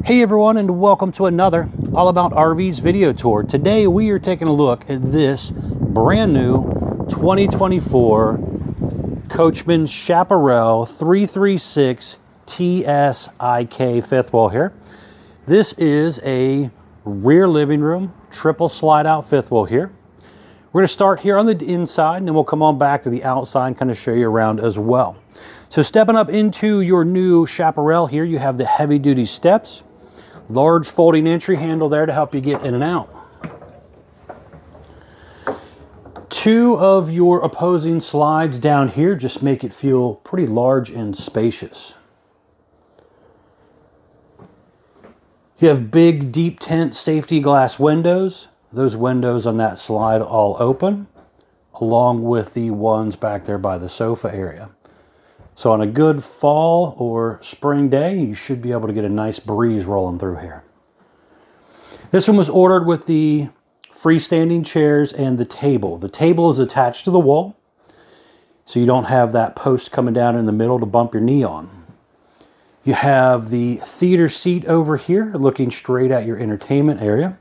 Hey everyone, and welcome to another All About RVs video tour. Today we are taking a look at this brand new 2024 Coachmen Chaparral 336TSIK fifth wheel here. This is a rear living room, triple slide out fifth wheel here. We're going to start here on the inside and then we'll come on back to the outside and kind of show you around as well. So stepping up into your new Chaparral here, you have the heavy duty steps. Large folding entry handle there to help you get in and out. Two of your opposing slides down here just make it feel pretty large and spacious. You have big deep tint safety glass windows. Those windows on that slide all open, along with the ones back there by the sofa area. So on a good fall or spring day, you should be able to get a nice breeze rolling through here. This one was ordered with the freestanding chairs and the table. The table is attached to the wall, so you don't have that post coming down in the middle to bump your knee on. You have the theater seat over here, looking straight at your entertainment area.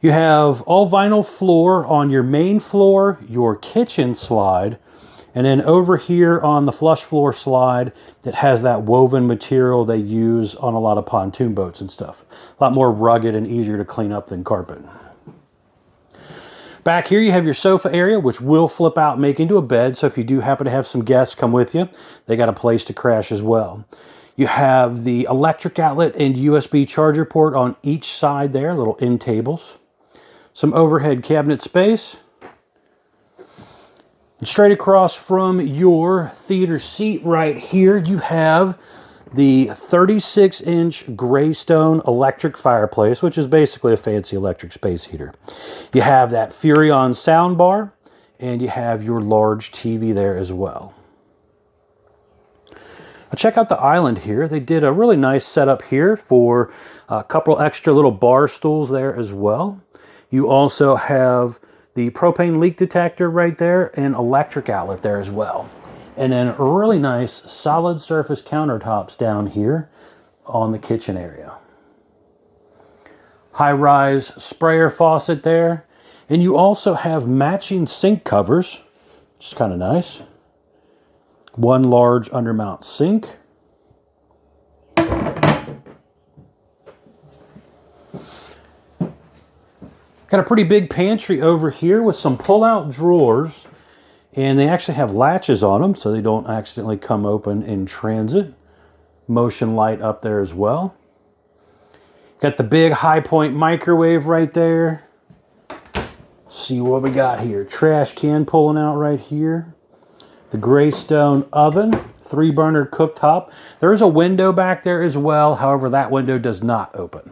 You have all vinyl floor on your main floor, your kitchen slide, and then over here on the flush floor slide that has that woven material they use on a lot of pontoon boats and stuff. A lot more rugged and easier to clean up than carpet. Back here you have your sofa area, which will flip out and make into a bed. So if you do happen to have some guests come with you, they got a place to crash as well. You have the electric outlet and USB charger port on each side there, little end tables. Some overhead cabinet space. And straight across from your theater seat right here, you have the 36-inch Greystone electric fireplace, which is basically a fancy electric space heater. You have that Furrion sound bar, and you have your large TV there as well. Now check out the island here. They did a really nice setup here for a couple extra little bar stools there as well. You also have the propane leak detector right there and electric outlet there as well. And then really nice solid surface countertops down here on the kitchen area. High-rise sprayer faucet there. And you also have matching sink covers, which is kind of nice. One large undermount sink. Got a pretty big pantry over here with some pull-out drawers, and they actually have latches on them so they don't accidentally come open in transit. Motion light up there as well. Got the big High Point microwave right there. See what we got here. Trash can pulling out right here. The Greystone oven, 3-burner cooktop. There is a window back there as well. However, that window does not open.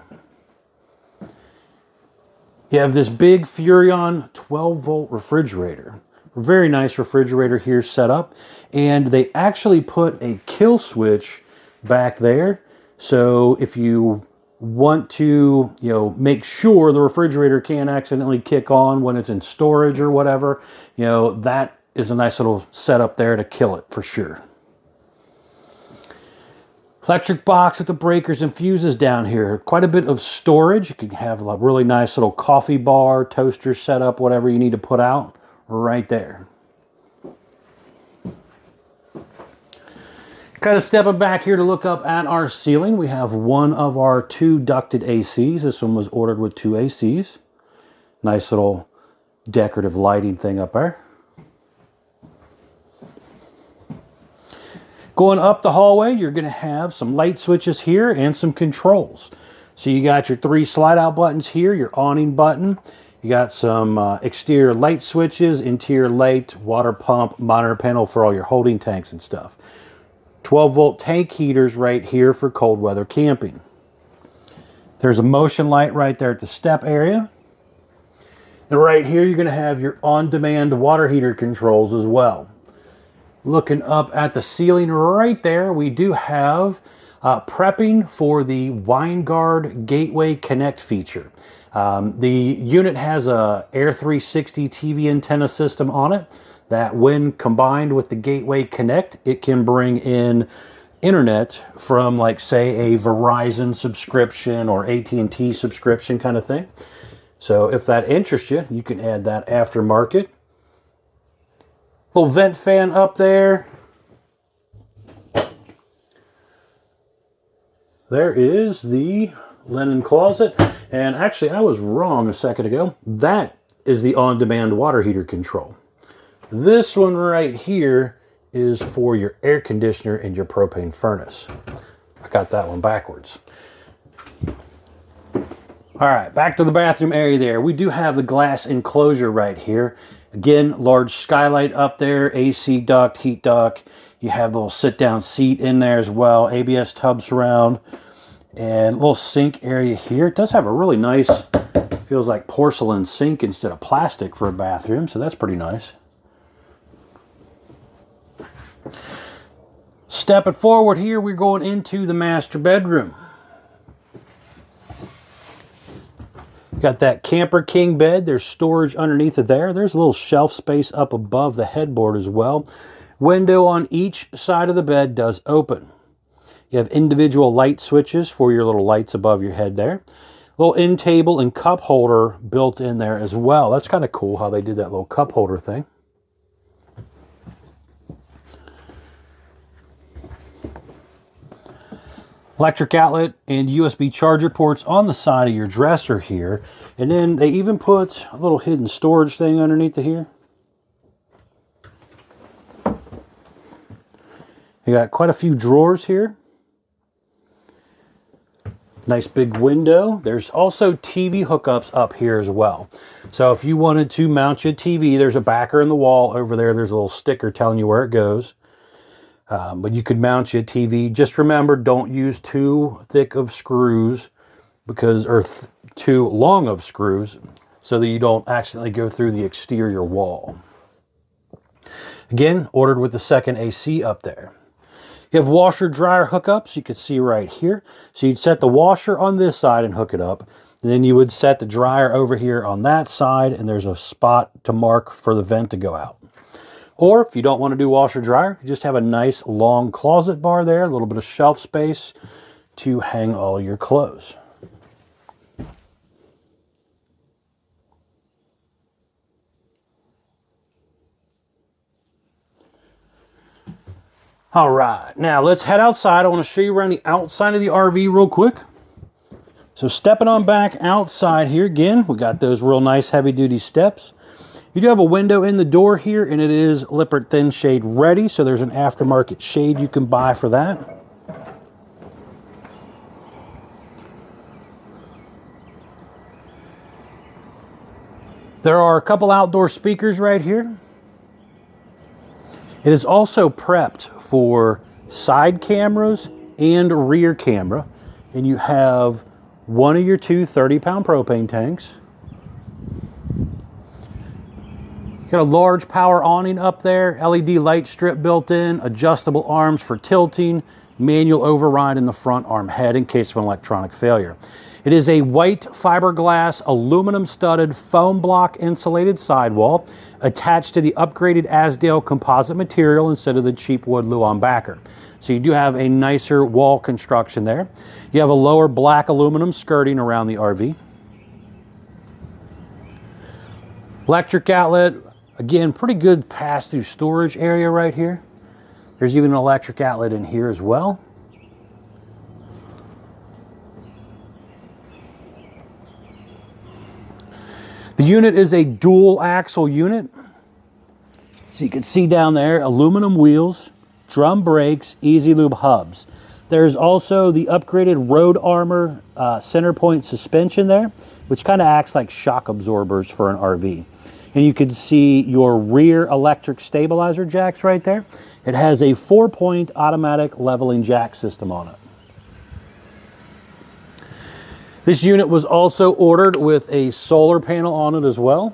You have this big Furrion 12-volt refrigerator. Very nice refrigerator here set up. And they actually put a kill switch back there. So if you want to, make sure the refrigerator can't accidentally kick on when it's in storage or whatever, that is a nice little setup there to kill it for sure. Electric box with the breakers and fuses down here. Quite a bit of storage. You can have a really nice little coffee bar, toaster setup, whatever you need to put out right there. Kind of stepping back here to look up at our ceiling. We have one of our 2 ducted ACs. This one was ordered with 2 ACs. Nice little decorative lighting thing up there. Going up the hallway, you're going to have some light switches here and some controls. So you got your 3 slide out buttons here, your awning button. You got some exterior light switches, interior light, water pump, monitor panel for all your holding tanks and stuff. 12-volt tank heaters right here for cold weather camping. There's a motion light right there at the step area. And right here, you're going to have your on-demand water heater controls as well. Looking up at the ceiling right there, we do have prepping for the WineGuard Gateway Connect feature. The unit has a Air 360 TV antenna system on it that when combined with the Gateway Connect, it can bring in internet from, like, say, a Verizon subscription or AT&T subscription kind of thing. So if that interests you, you can add that aftermarket. Little vent fan up there. There is the linen closet. And actually, I was wrong a second ago. That is the on-demand water heater control. This one right here is for your air conditioner and your propane furnace. I got that one backwards. All right, back to the bathroom area there. We do have the glass enclosure right here. Again, large skylight up there, AC duct, heat duct. You have the little sit-down seat in there as well, ABS tub surround, and a little sink area here. It does have a really nice, feels like porcelain sink instead of plastic for a bathroom, so that's pretty nice. Stepping forward here, we're going into the master bedroom. Got that camper king bed. There's storage underneath it there. There's a little shelf space up above the headboard as well. Window on each side of the bed does open. You have individual light switches for your little lights above your head there. Little end table and cup holder built in there as well. That's kind of cool how they did that little cup holder thing. Electric outlet and USB charger ports on the side of your dresser here. And then they even put a little hidden storage thing underneath here. You got quite a few drawers here. Nice big window. There's also TV hookups up here as well. So if you wanted to mount your TV, there's a backer in the wall over there. There's a little sticker telling you where it goes. But you could mount your TV. Just remember, don't use too thick of screws or too long of screws so that you don't accidentally go through the exterior wall. Again, ordered with the second AC up there. You have washer dryer hookups. You can see right here. So you'd set the washer on this side and hook it up. And then you would set the dryer over here on that side, and there's a spot to mark for the vent to go out. Or if you don't want to do washer dryer, you just have a nice long closet bar there, a little bit of shelf space to hang all your clothes. All right, now let's head outside. I want to show you around the outside of the RV real quick. So stepping on back outside here again, we got those real nice heavy duty steps. You do have a window in the door here, and it is Lippert thin shade ready, so there's an aftermarket shade you can buy for that. There are a couple outdoor speakers right here. It is also prepped for side cameras and rear camera, and you have one of your two 30-pound propane tanks. Got a large power awning up there, LED light strip built in, adjustable arms for tilting, manual override in the front arm head in case of an electronic failure. It is a white fiberglass aluminum studded foam block insulated sidewall attached to the upgraded Azdel composite material instead of the cheap wood Luan backer. So you do have a nicer wall construction there. You have a lower black aluminum skirting around the RV. Electric outlet. Again, pretty good pass-through storage area right here. There's even an electric outlet in here as well. The unit is a dual axle unit. So you can see down there, aluminum wheels, drum brakes, easy lube hubs. There's also the upgraded Road Armor center point suspension there, which kind of acts like shock absorbers for an RV. And you can see your rear electric stabilizer jacks right there. It has a 4-point automatic leveling jack system on it. This unit was also ordered with a solar panel on it as well.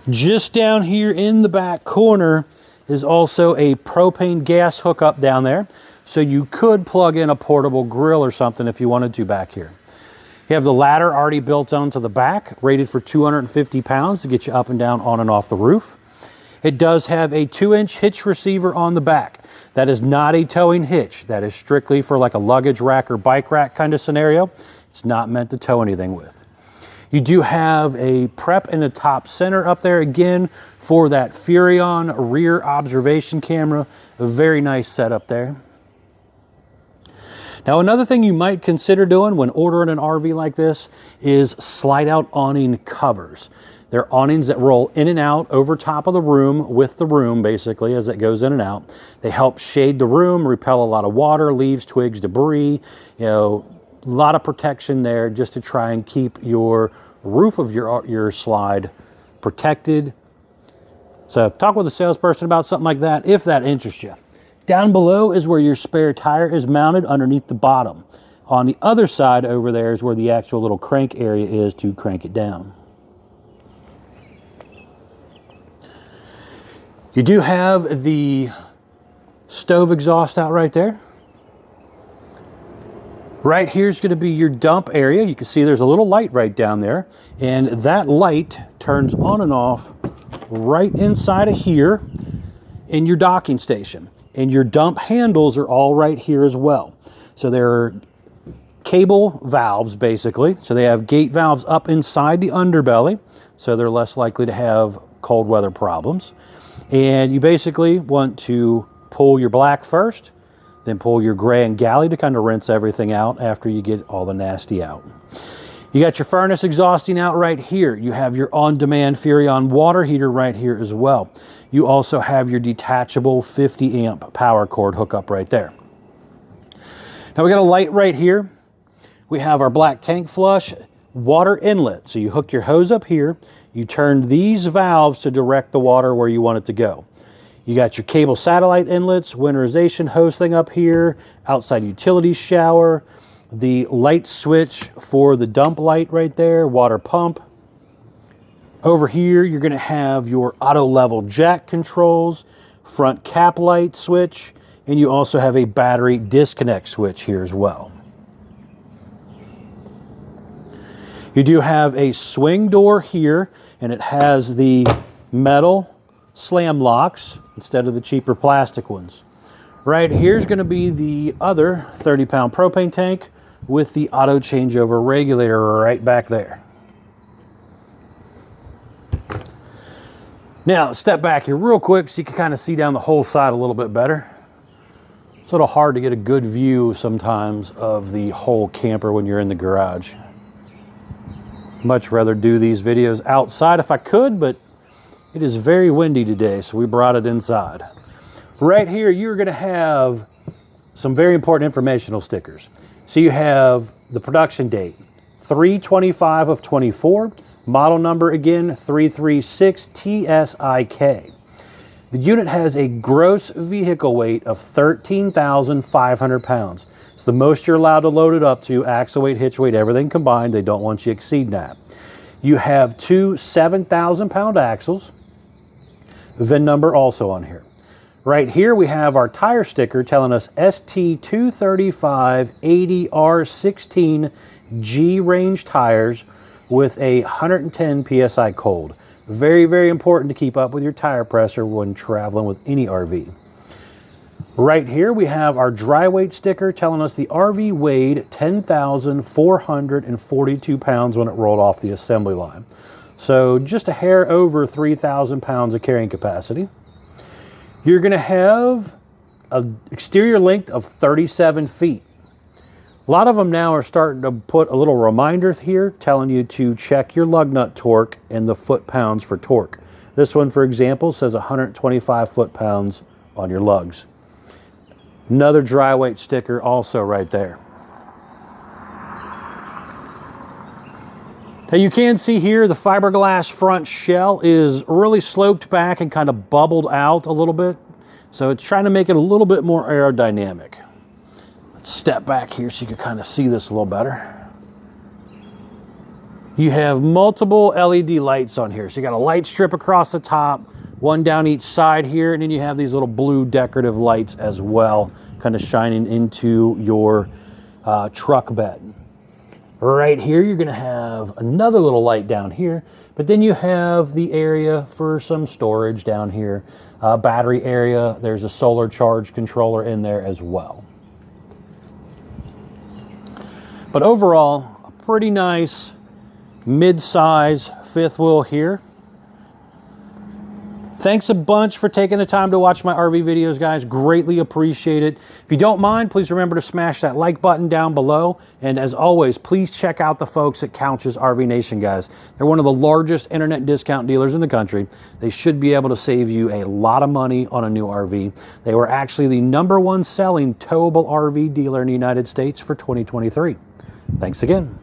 Just down here in the back corner is also a propane gas hookup down there. So you could plug in a portable grill or something if you wanted to back here. You have the ladder already built onto the back, rated for 250 pounds to get you up and down on and off the roof. It does have a 2-inch hitch receiver on the back. That is not a towing hitch. That is strictly for like a luggage rack or bike rack kind of scenario. It's not meant to tow anything with. You do have a prep in the top center up there again for that Furrion rear observation camera. A very nice setup there. Now, another thing you might consider doing when ordering an RV like this is slide out awning covers. They're awnings that roll in and out over top of the room with the room, basically, as it goes in and out. They help shade the room, repel a lot of water, leaves, twigs, debris, you know, a lot of protection there just to try and keep your roof of your slide protected. So talk with a salesperson about something like that if that interests you. Down below is where your spare tire is mounted underneath the bottom. On the other side over there is where the actual little crank area is to crank it down. You do have the stove exhaust out right there. Right here is going to be your dump area. You can see there's a little light right down there, and that light turns on and off right inside of here in your docking station. And your dump handles are all right here as well. So they're cable valves basically. So they have gate valves up inside the underbelly, so they're less likely to have cold weather problems. And you basically want to pull your black first, then pull your gray and galley to kind of rinse everything out after you get all the nasty out. You got your furnace exhausting out right here. You have your on-demand Furrion water heater right here as well. You also have your detachable 50 amp power cord hookup right there. Now we got a light right here. We have our black tank flush water inlet. So you hook your hose up here. You turn these valves to direct the water where you want it to go. You got your cable satellite inlets, winterization hose thing up here, outside utility shower, the light switch for the dump light right there, water pump. Over here, you're going to have your auto level jack controls, front cap light switch, and you also have a battery disconnect switch here as well. You do have a swing door here, and it has the metal slam locks instead of the cheaper plastic ones. Right here's going to be the other 30-pound propane tank with the auto changeover regulator right back there. Now, step back here real quick so you can kind of see down the whole side a little bit better. It's a little hard to get a good view sometimes of the whole camper when you're in the garage. Much rather do these videos outside if I could, but it is very windy today, so we brought it inside. Right here, you're going to have some very important informational stickers. So you have the production date, 3/25 of 24, model number again, 336TSIK. The unit has a gross vehicle weight of 13,500 pounds. It's the most you're allowed to load it up to, axle weight, hitch weight, everything combined. They don't want you exceeding that. You have two 7,000-pound axles. VIN number also on here. Right here we have our tire sticker telling us ST235 80R16 G range tires with a 110 PSI cold. Very, very important to keep up with your tire pressure when traveling with any RV. Right here we have our dry weight sticker telling us the RV weighed 10,442 pounds when it rolled off the assembly line. So just a hair over 3,000 pounds of carrying capacity. You're going to have an exterior length of 37 feet. A lot of them now are starting to put a little reminder here telling you to check your lug nut torque and the foot-pounds for torque. This one, for example, says 125 foot-pounds on your lugs. Another dry weight sticker also right there. Now you can see here the fiberglass front shell is really sloped back and kind of bubbled out a little bit. So it's trying to make it a little bit more aerodynamic. Let's step back here so you can kind of see this a little better. You have multiple LED lights on here. So you got a light strip across the top, one down each side here, and then you have these little blue decorative lights as well, kind of shining into your truck bed. Right here, you're gonna have another little light down here, but then you have the area for some storage down here. Battery area, there's a solar charge controller in there as well. But overall, a pretty nice mid-size fifth wheel here. Thanks a bunch for taking the time to watch my RV videos, guys. Greatly appreciate it. If you don't mind, please remember to smash that like button down below. And as always, please check out the folks at Couch's RV Nation, guys. They're one of the largest internet discount dealers in the country. They should be able to save you a lot of money on a new RV. They were actually the #1 selling towable RV dealer in the United States for 2023. Thanks again.